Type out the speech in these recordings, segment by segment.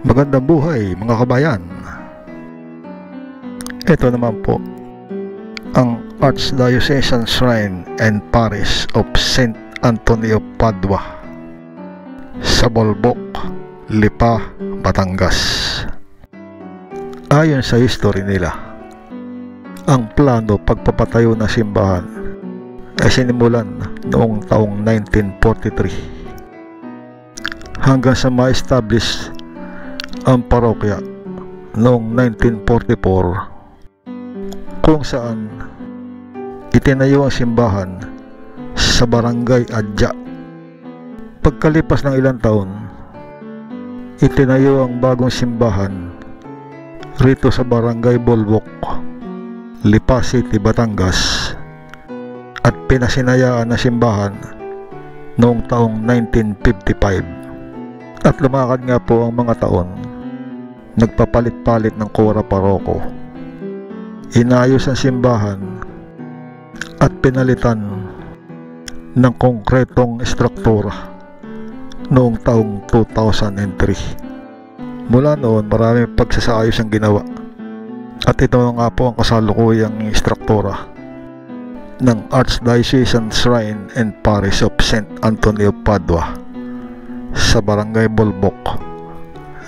Magandang buhay mga kabayan. Ito naman po ang Archdiocesan Shrine and Parish of St. Antonio Padua sa Bolbok, Lipa, Batangas. Ayon sa history nila, ang plano pagpapatayo ng simbahan ay sinimulan noong taong 1943 hanggang sa ma-establish ang parokya noong 1944, kung saan itinayo ang simbahan sa Barangay Adya. Pagkalipas ng ilang taon, itinayo ang bagong simbahan rito sa Barangay Bolbok, Lipa City, Batangas, at pinasinayaan na simbahan noong taong 1955. At lumakad nga po ang mga taon, nagpapalit-palit ng kora paroko, inayos ang simbahan at pinalitan ng konkretong estruktura noong taong 2003. Mula noon, maraming pagsasaayos ang ginawa, at ito nga po ang kasalukuyang estruktura ng Archdiocesan Shrine and Parish of St. Antonio Padua sa Barangay Bolbok,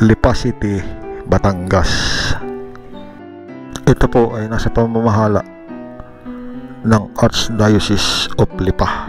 Lipa City, Batangas. Ito po ay nasa pamamahala ng Archdiocese of Lipa.